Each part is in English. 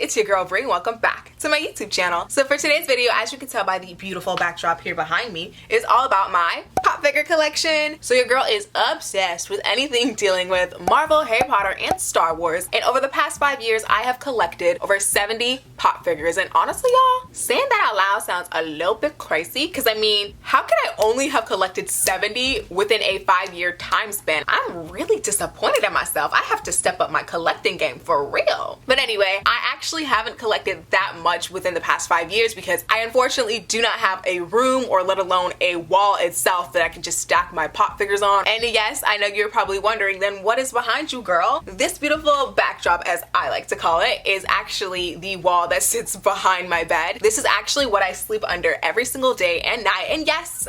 it's your girl Bree and welcome back to my YouTube channel. So for today's video, as you can tell by the beautiful backdrop here behind me, is all about my pop figure collection. So your girl is obsessed with anything dealing with Marvel, Harry Potter, and Star Wars. And over the past 5 years, I have collected over 70 pop figures. And honestly, y'all, saying that out loud sounds a little bit crazy because I mean, how can I only have collected 70 within a 5-year time span? I'm really disappointed in myself. I have to step up my collecting game for real. But anyway, I actually haven't collected that much within the past 5 years because I unfortunately do not have a room or let alone a wall itself that I can just stack my pop figures on. And yes, I know you're probably wondering, then what is behind you, girl? This beautiful backdrop, as I like to call it, is actually the wall that sits behind my bed. This is actually what I sleep under every single day and night. And yes,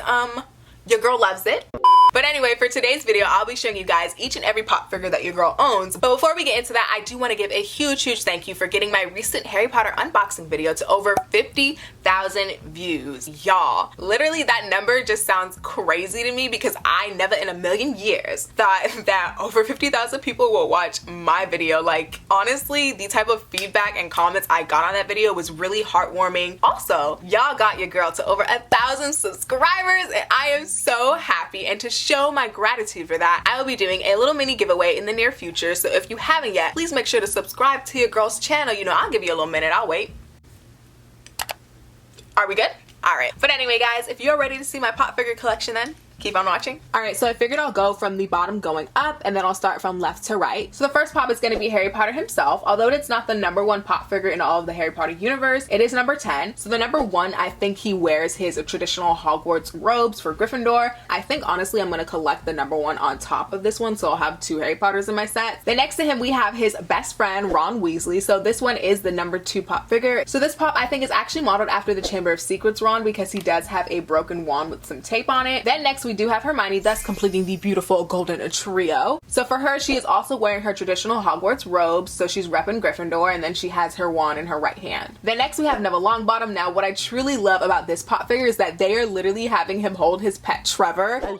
your girl loves it. But anyway, for today's video, I'll be showing you guys each and every pop figure that your girl owns. But before we get into that, I do want to give a huge thank you for getting my recent Harry Potter unboxing video to over 50,000 views. Y'all, literally that number just sounds crazy to me because I never in a million years thought that over 50,000 people will watch my video. Like, honestly, the type of feedback and comments I got on that video was really heartwarming. Also, y'all got your girl to over 1,000 subscribers and I am so happy. And to show my gratitude for that, I will be doing a little mini giveaway in the near future. So if you haven't yet, please make sure to subscribe to your girl's channel. You know, I'll give you a little minute. I'll wait. Are we good? All right. But anyway, guys, if you're ready to see my pop figure collection, then keep on watching. Alright, so I figured I'll go from the bottom going up and then I'll start from left to right. So the first pop is going to be Harry Potter himself. Although it's not the #1 pop figure in all of the Harry Potter universe, it is number 10. So the #1, I think he wears his traditional Hogwarts robes for Gryffindor. I think honestly I'm going to collect the #1 on top of this one, so I'll have 2 Harry Potters in my set. Then next to him we have his best friend Ron Weasley. So this one is the #2 pop figure. So this pop I think is actually modeled after the Chamber of Secrets Ron because he does have a broken wand with some tape on it. Then next we do have Hermione, thus completing the beautiful golden trio. So for her, she is also wearing her traditional Hogwarts robes, so she's repping Gryffindor, and then she has her wand in her right hand. Then next we have Neville Longbottom. Now what I truly love about this pop figure is that they are literally having him hold his pet Trevor. Trevor!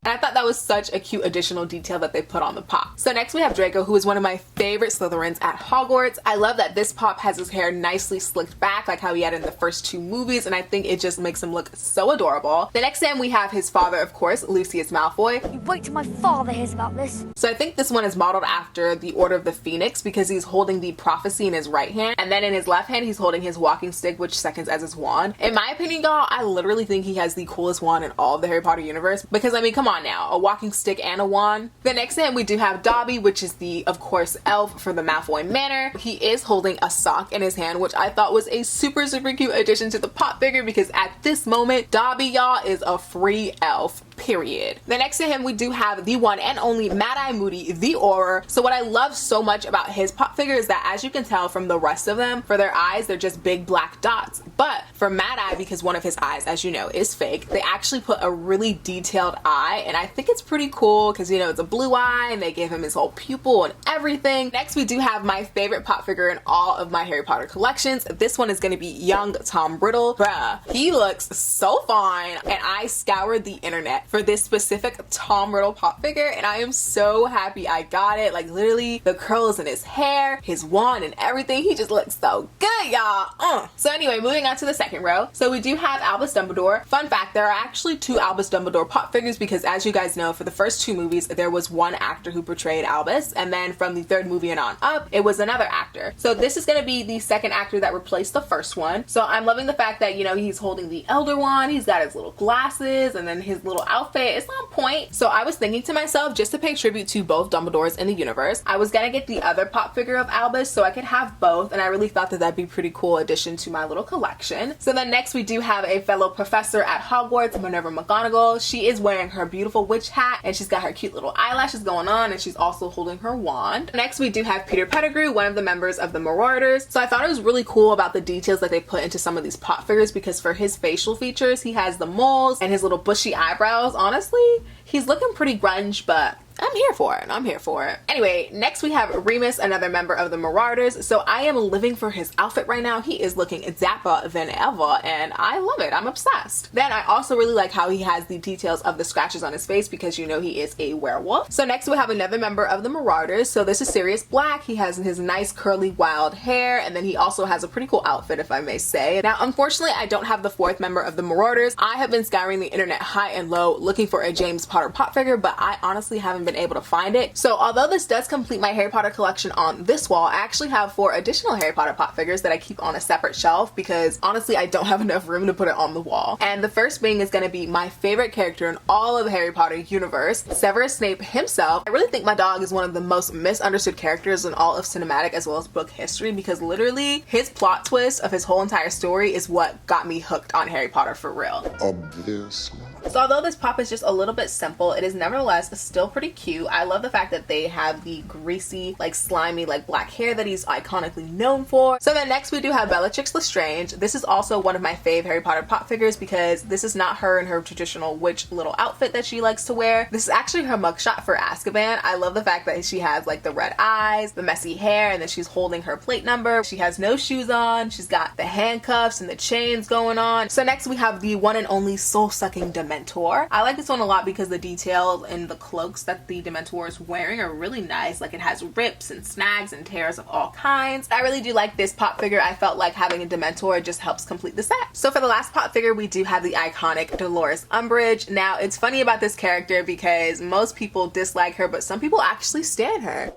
And I thought that was such a cute additional detail that they put on the pop. So next we have Draco, who is one of my favorite Slytherins at Hogwarts. I love that this pop has his hair nicely slicked back like how he had in the first 2 movies, and I think it just makes him look so adorable. The next time we have his father, of course, Lucius Malfoy. You wait till my father hears about this. So I think this one is modeled after the Order of the Phoenix because he's holding the prophecy in his right hand, and then in his left hand he's holding his walking stick, which seconds as his wand. In my opinion, y'all, I literally think he has the coolest wand in all of the Harry Potter universe because I mean, come on now, a walking stick and a wand. Then next to him we do have Dobby, which is the, of course, elf for the Malfoy Manor. He is holding a sock in his hand, which I thought was a super cute addition to the pop figure because at this moment, Dobby, y'all, is a free elf. Period. Then next to him we do have the one and only Mad-Eye Moody, the Auror. So what I love so much about his pop figure is that, as you can tell from the rest of them, for their eyes they're just big black dots. But for Mad-Eye, because one of his eyes, as you know, is fake, they actually put a really detailed eye, and I think it's pretty cool because, you know, it's a blue eye and they gave him his whole pupil and everything. Next we do have my favorite pop figure in all of my Harry Potter collections. This one is going to be young Tom Riddle. Bruh, he looks so fine, and I scoured the internet for this specific Tom Riddle pop figure, and I am so happy I got it. Like, literally the curls in his hair, his wand, and everything. He just looks so good, y'all. So anyway, moving on to the second row. So we do have Albus Dumbledore. Fun fact, there are actually 2 Albus Dumbledore pop figures because, as you guys know, for the first 2 movies there was one actor who portrayed Albus, and then from the 3rd movie and on up it was another actor. So this is going to be the second actor that replaced the first one. So I'm loving the fact that, you know, he's holding the Elder Wand, he's got his little glasses, and then his little outfit. It's on point. So I was thinking to myself, just to pay tribute to both Dumbledores in the universe, I was gonna get the other pop figure of Albus so I could have both, and I really thought that that'd be a pretty cool addition to my little collection. So then next we do have a fellow professor at Hogwarts, Minerva McGonagall. She is wearing her beautiful witch hat, and she's got her cute little eyelashes going on, and she's also holding her wand. Next we do have Peter Pettigrew, one of the members of the Marauders. So I thought it was really cool about the details that they put into some of these pop figures because for his facial features, he has the moles and his little bushy eyebrows. Honestly, he's looking pretty grunge, but I'm here for it. I'm here for it. Anyway, next we have Remus, another member of the Marauders. So I am living for his outfit right now. He is looking dapper than ever, and I love it. I'm obsessed. Then I also really like how he has the details of the scratches on his face because you know he is a werewolf. So next we have another member of the Marauders. So this is Sirius Black. He has his nice curly wild hair, and then he also has a pretty cool outfit, if I may say. Now, unfortunately, I don't have the fourth member of the Marauders. I have been scouring the internet high and low looking for a James Potter pop figure, but I honestly haven't been able to find it. So although this does complete my Harry Potter collection on this wall, I actually have 4 additional Harry Potter pop figures that I keep on a separate shelf because honestly I don't have enough room to put it on the wall. And the first being is going to be my favorite character in all of the Harry Potter universe, Severus Snape himself. I really think my dog is one of the most misunderstood characters in all of cinematic as well as book history because literally his plot twist of his whole entire story is what got me hooked on Harry Potter for real. Obviously. So although this pop is just a little bit simple, it is nevertheless still pretty cute. I love the fact that they have the greasy, like slimy, like black hair that he's iconically known for. So then next we do have Bellatrix Lestrange. This is also one of my fave Harry Potter pop figures because this is not her in her traditional witch little outfit that she likes to wear. This is actually her mugshot for Azkaban. I love the fact that she has like the red eyes, the messy hair, and then she's holding her plate number. She has no shoes on. She's got the handcuffs and the chains going on. So next we have the one and only soul-sucking Dementor. I like this one a lot because the details and the cloaks that the Dementor is wearing are really nice. Like it has rips and snags and tears of all kinds. I really do like this pop figure. I felt like having a Dementor just helps complete the set. So for the last pop figure, we do have the iconic Dolores Umbridge. Now it's funny about this character because most people dislike her, but some people actually stan her.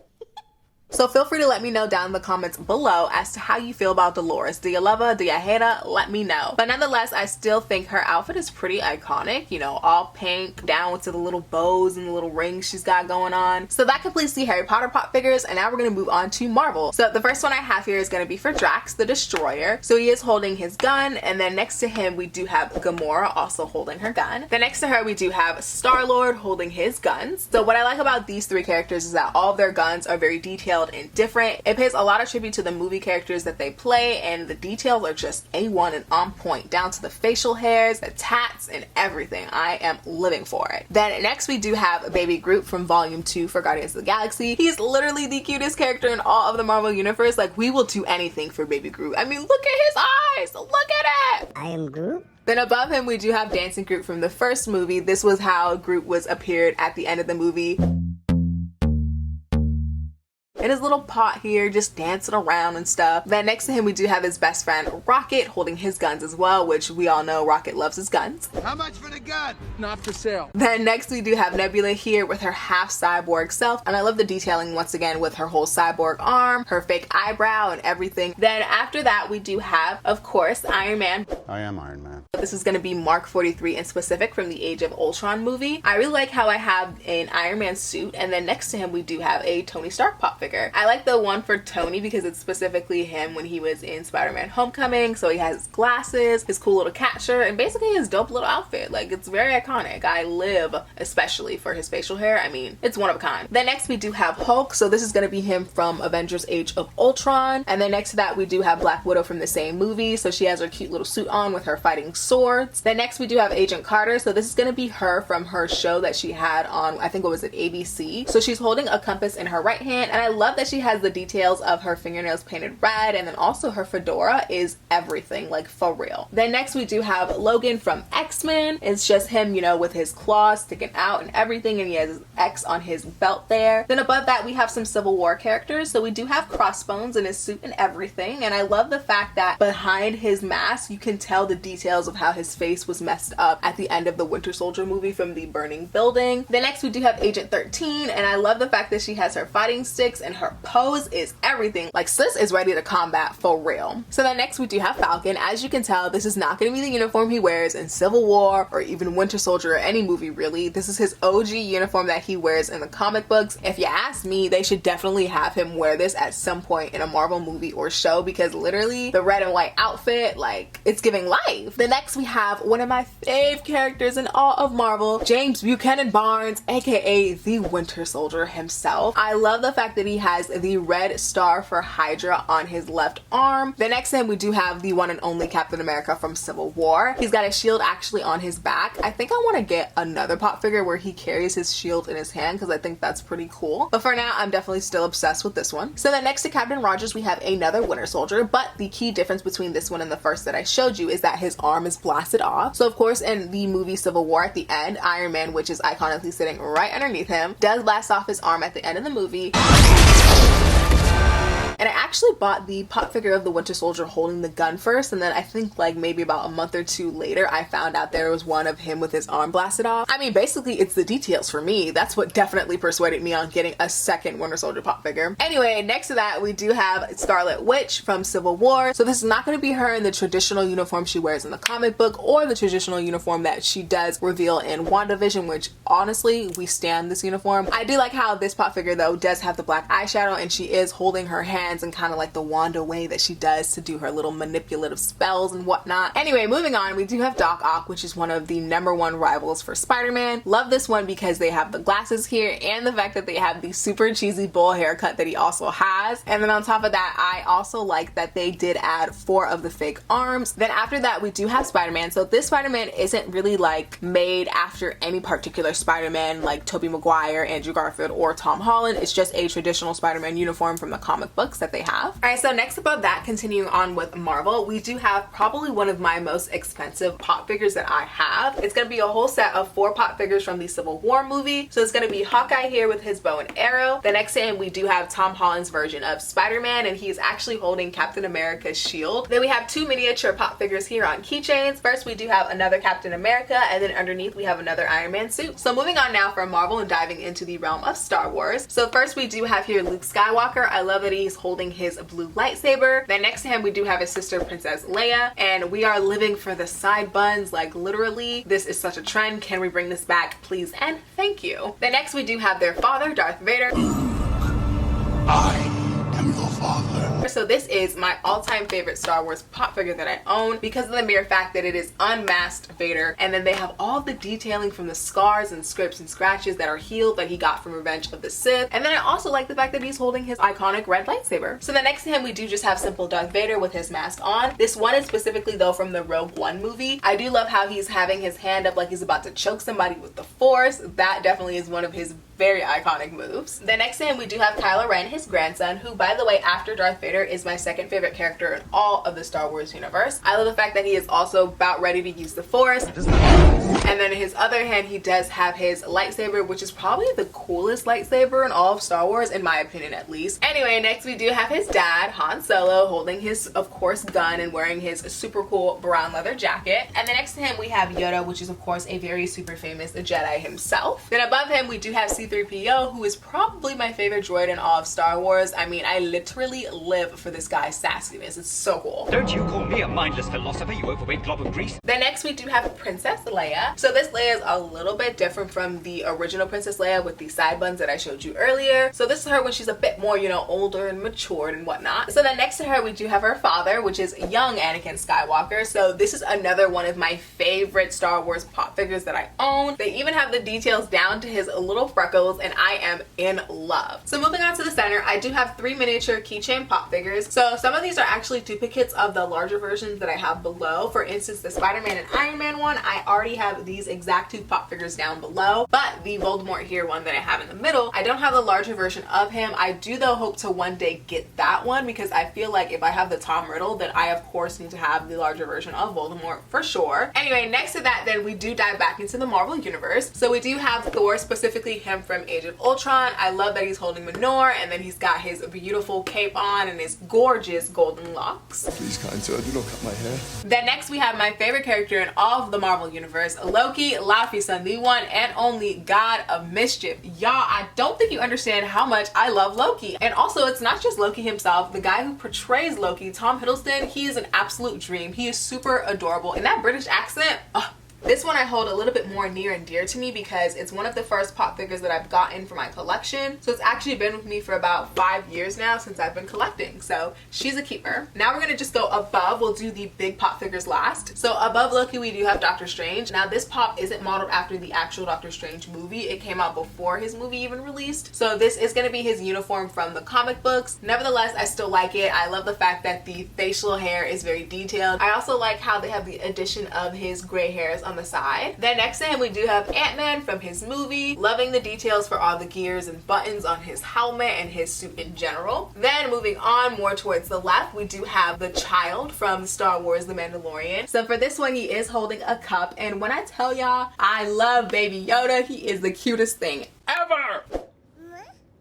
So feel free to let me know down in the comments below as to how you feel about Dolores. Do you love her? Do you hate her? Let me know. But nonetheless, I still think her outfit is pretty iconic. You know, all pink, down to the little bows and the little rings she's got going on. So that completes the Harry Potter pop figures, and now we're going to move on to Marvel. So the first one I have here is going to be for Drax the Destroyer. So he is holding his gun, and then next to him we do have Gamora also holding her gun. Then next to her we do have Star-Lord holding his guns. So what I like about these 3 characters is that all of their guns are very detailed and different. It pays a lot of tribute to the movie characters that they play, and the details are just A1 and on point, down to the facial hairs, the tats, and everything. I am living for it. Then next we do have Baby Groot from Volume 2 for Guardians of the Galaxy. He's literally the cutest character in all of the Marvel Universe. Like, we will do anything for Baby Groot. I mean, look at his eyes! Look at it! I am Groot. Then above him we do have Dancing Groot from the first movie. This was how Groot was appeared at the end of the movie. In his little pot here, just dancing around and stuff. Then next to him we do have his best friend Rocket holding his guns as well, which we all know Rocket loves his guns. How much for the gun? Not for sale. Then next we do have Nebula here with her half cyborg self, and I love the detailing once again with her whole cyborg arm, her fake eyebrow, and everything. Then after that we do have, of course, Iron Man. I am Iron Man. This is going to be Mark 43 in specific from the Age of Ultron movie. I really like how I have an Iron Man suit, and then next to him we do have a Tony Stark pop figure. I like the one for Tony because it's specifically him when he was in Spider-Man Homecoming. So he has his glasses, his cool little cat shirt, and basically his dope little outfit. Like, it's very iconic. I live especially for his facial hair. I mean, it's one of a kind. Then next we do have Hulk. So this is going to be him from Avengers Age of Ultron. And then next to that we do have Black Widow from the same movie. So she has her cute little suit on with her fighting swords. Then next we do have Agent Carter. So this is going to be her from her show that she had on, I think it was at ABC. So she's holding a compass in her right hand, and I love that she has the details of her fingernails painted red, and then also her fedora is everything, like for real. Then next we do have Logan from X-Men. It's just him, you know, with his claws sticking out and everything, and he has X on his belt there. Then above that we have some Civil War characters. So we do have Crossbones in his suit and everything, and I love the fact that behind his mask you can tell the details of how his face was messed up at the end of the Winter Soldier movie from the burning building. Then next we do have Agent 13, and I love the fact that she has her fighting sticks, and her pose is everything. Like, sis is ready to combat for real. So then next we do have Falcon. As you can tell, this is not going to be the uniform he wears in Civil War or even Winter Soldier or any movie really. This is his OG uniform that he wears in the comic books. If you ask me, they should definitely have him wear this at some point in a Marvel movie or show, because literally the red and white outfit, like, it's giving life. Then next we have one of my fave characters in all of Marvel, James Buchanan Barnes, aka the Winter Soldier himself. I love the fact that he has the red star for Hydra on his left arm. Then next to him we do have the one and only Captain America from Civil War. He's got a shield actually on his back. I think I want to get another pop figure where he carries his shield in his hand because I think that's pretty cool. But for now, I'm definitely still obsessed with this one. So then next to Captain Rogers, we have another Winter Soldier, but the key difference between this one and the first that I showed you is that his arm is blasted off. So of course in the movie Civil War at the end, Iron Man, which is iconically sitting right underneath him, does blast off his arm at the end of the movie. And I actually bought the pop figure of the Winter Soldier holding the gun first, and then I think like maybe about a month or two later I found out there was one of him with his arm blasted off. I mean, basically it's the details for me. That's what definitely persuaded me on getting a second Winter Soldier pop figure. Anyway, next to that we do have Scarlet Witch from Civil War. So this is not going to be her in the traditional uniform she wears in the comic book or the traditional uniform that she does reveal in WandaVision, which honestly we stan this uniform. I do like how this pop figure though does have the black eyeshadow and she is holding her hand and kind of like the Wanda way that she does to do her little manipulative spells and whatnot. Anyway, moving on, we do have Doc Ock, which is one of the #1 rivals for Spider-Man. Love this one because they have the glasses here and the fact that they have the super cheesy bowl haircut that he also has. And then on top of that, I also like that they did add 4 of the fake arms. Then after that, we do have Spider-Man. So this Spider-Man isn't really like made after any particular Spider-Man like Tobey Maguire, Andrew Garfield, or Tom Holland. It's just a traditional Spider-Man uniform from the comic books that they have. Alright, so next above that, continuing on with Marvel, we do have probably one of my most expensive pop figures that I have. It's going to be a whole set of 4 pop figures from the Civil War movie. So it's going to be Hawkeye here with his bow and arrow. The next to him we do have Tom Holland's version of Spider-Man, and he's actually holding Captain America's shield. Then we have 2 miniature pop figures here on keychains. First we do have another Captain America, and then underneath we have another Iron Man suit. So moving on now from Marvel and diving into the realm of Star Wars. So first we do have here Luke Skywalker. I love that he's holding his blue lightsaber. Then next to him we do have his sister Princess Leia, and we are living for the side buns. Like literally this is such a trend. Can we bring this back please and thank you. Then next we do have their father, Darth Vader. I am your father. So this is my all-time favorite Star Wars pop figure that I own because of the mere fact that it is unmasked Vader, and then they have all the detailing from the scars and scripts and scratches that are healed that he got from Revenge of the Sith. And then I also like the fact that he's holding his iconic red lightsaber. So then next to him we do just have simple Darth Vader with his mask on. This one is specifically though from the Rogue One movie. I do love how he's having his hand up like he's about to choke somebody with the Force. That definitely is one of his very iconic moves. Then next to him we do have Kylo Ren, his grandson, who by the way after Darth Vader is my second favorite character in all of the Star Wars universe. I love the fact that he is also about ready to use the Force. And then in his other hand he does have his lightsaber, which is probably the coolest lightsaber in all of Star Wars in my opinion at least. Anyway, next we do have his dad, Han Solo, holding his of course gun and wearing his super cool brown leather jacket. And then next to him we have Yoda, which is of course a very super famous Jedi himself. Then above him we do have C-3PO, who is probably my favorite droid in all of Star Wars. I mean, I literally live for this guy's sassiness. It's so cool. Don't you call me a mindless philosopher, you overweight glob of grease. Then next we do have Princess Leia. So this Leia is a little bit different from the original Princess Leia with the side buns that I showed you earlier. So this is her when she's a bit more, you know, older and matured and whatnot. So then next to her we do have her father, which is young Anakin Skywalker. So this is another one of my favorite Star Wars pop figures that I own. They even have the details down to his little freckles, and I am in love. So moving on to the center, I do have 3 miniature keychain pop figures. So some of these are actually duplicates of the larger versions that I have below. For instance, the Spider-Man and Iron Man one, I already have these exact 2 pop figures down below, but the Voldemort here one that I have in the middle, I don't have the larger version of him. I do though hope to one day get that one because I feel like if I have the Tom Riddle, then I of course need to have the larger version of Voldemort for sure. Anyway, next to that then we do dive back into the Marvel universe. So we do have Thor, specifically him from Age of Ultron. I love that he's holding Mjolnir, and then he's got his beautiful cape on and his gorgeous golden locks. Please, kind sir, do not cut my hair. Then next we have my favorite character in all of the Marvel universe, Loki, Laufey-san, the one and only god of mischief. Y'all, I don't think you understand how much I love Loki. And also, it's not just Loki himself. The guy who portrays Loki, Tom Hiddleston, he is an absolute dream. He is super adorable. And that British accent, This one I hold a little bit more near and dear to me because it's one of the first pop figures that I've gotten for my collection. So it's actually been with me for about 5 years now since I've been collecting. So she's a keeper. Now we're gonna just go above. We'll do the big pop figures last. So above Loki, we do have Doctor Strange. Now this pop isn't modeled after the actual Doctor Strange movie. It came out before his movie even released. So this is gonna be his uniform from the comic books. Nevertheless, I still like it. I love the fact that the facial hair is very detailed. I also like how they have the addition of his gray hairs on the side. Then next to him we do have Ant-Man from his movie. Loving the details for all the gears and buttons on his helmet and his suit in general. Then moving on more towards the left, we do have the child from Star Wars The Mandalorian. So for this one, he is holding a cup, and when I tell y'all I love Baby Yoda, he is the cutest thing ever.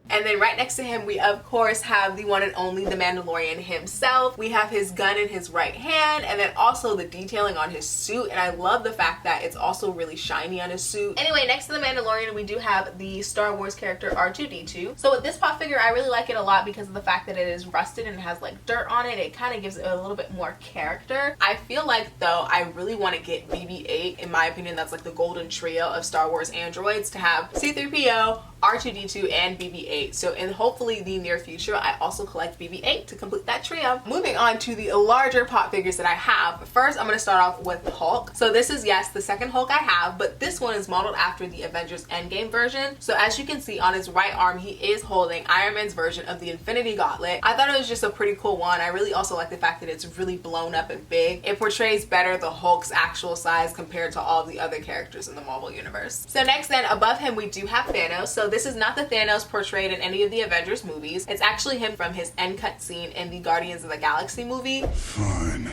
And then right next to him, we of course have the one and only The Mandalorian himself. We have his gun in his right hand, and then also the detailing on his suit. And I love the fact that it's also really shiny on his suit. Anyway, next to The Mandalorian, we do have the Star Wars character R2-D2. So with this pop figure, I really like it a lot because of the fact that it is rusted and it has like dirt on it. It kind of gives it a little bit more character. I feel like though, I really want to get BB-8. In my opinion, that's like the golden trio of Star Wars androids, to have C-3PO, R2-D2, and BB-8. So in hopefully the near future, I also collect BB-8 to complete that trio. Moving on to the larger pop figures that I have. First, I'm going to start off with Hulk. So this is, yes, the second Hulk I have, but this one is modeled after the Avengers Endgame version. So as you can see on his right arm, he is holding Iron Man's version of the Infinity Gauntlet. I thought it was just a pretty cool one. I really also like the fact that it's really blown up and big. It portrays better the Hulk's actual size compared to all the other characters in the Marvel Universe. So next then, above him, we do have Thanos. So this is not the Thanos portrayed in any of the Avengers movies. It's actually him from his end cut scene in the Guardians of the Galaxy movie. Fine.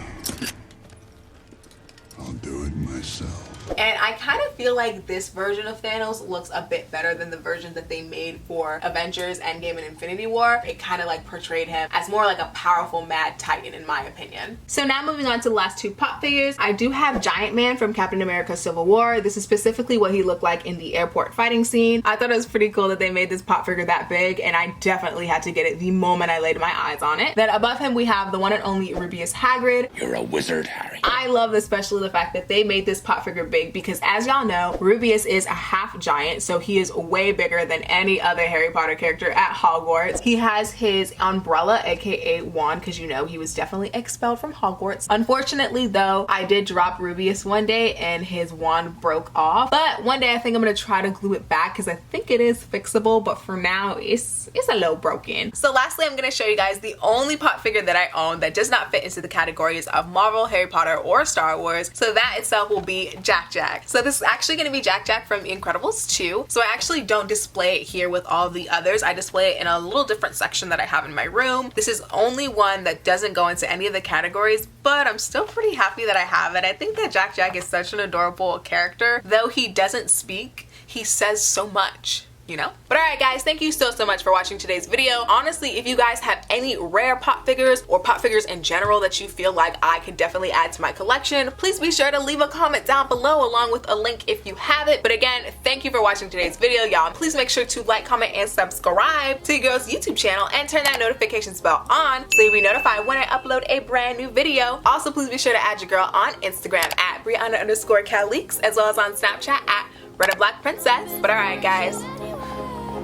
I'll do it myself. And I kind of feel like this version of Thanos looks a bit better than the version that they made for Avengers Endgame and Infinity War. It kind of like portrayed him as more like a powerful mad titan in my opinion. So now moving on to the last two pop figures, I do have Giant Man from Captain America Civil War. This is specifically what he looked like in the airport fighting scene. I thought it was pretty cool that they made this pop figure that big, and I definitely had to get it the moment I laid my eyes on it. Then above him we have the one and only Rubeus Hagrid. You're a wizard, Harry. I love especially the fact that they made this pop figure big because, as y'all know, Rubeus is a half giant, so he is way bigger than any other Harry Potter character at Hogwarts. He has his umbrella, aka wand, because you know he was definitely expelled from Hogwarts. Unfortunately though, I did drop Rubeus one day and his wand broke off, but one day I think I'm gonna try to glue it back because I think it is fixable, but for now it's a little broken. So lastly, I'm gonna show you guys the only pop figure that I own that does not fit into the categories of Marvel, Harry Potter, or Star Wars. So that itself will be Jack Jack. So this is actually going to be Jack Jack from Incredibles 2. So I actually don't display it here with all the others. I display it in a little different section that I have in my room. This is only one that doesn't go into any of the categories, but I'm still pretty happy that I have it. I think that Jack Jack is such an adorable character. Though he doesn't speak, he says so much, you know? But alright guys, thank you so much for watching today's video. Honestly, if you guys have any rare pop figures or pop figures in general that you feel like I could definitely add to my collection, please be sure to leave a comment down below along with a link if you have it. But again, thank you for watching today's video, y'all. Please make sure to like, comment, and subscribe to your girl's YouTube channel and turn that notifications bell on so you'll be notified when I upload a brand new video. Also, please be sure to add your girl on Instagram at Brianna_Calleeks, as well as on Snapchat at RedABlackPrincess. But alright guys,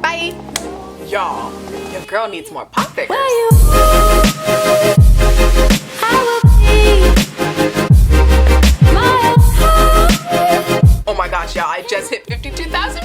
bye! Y'all, your girl needs more pop figures. Oh my gosh, y'all, I just hit 52,000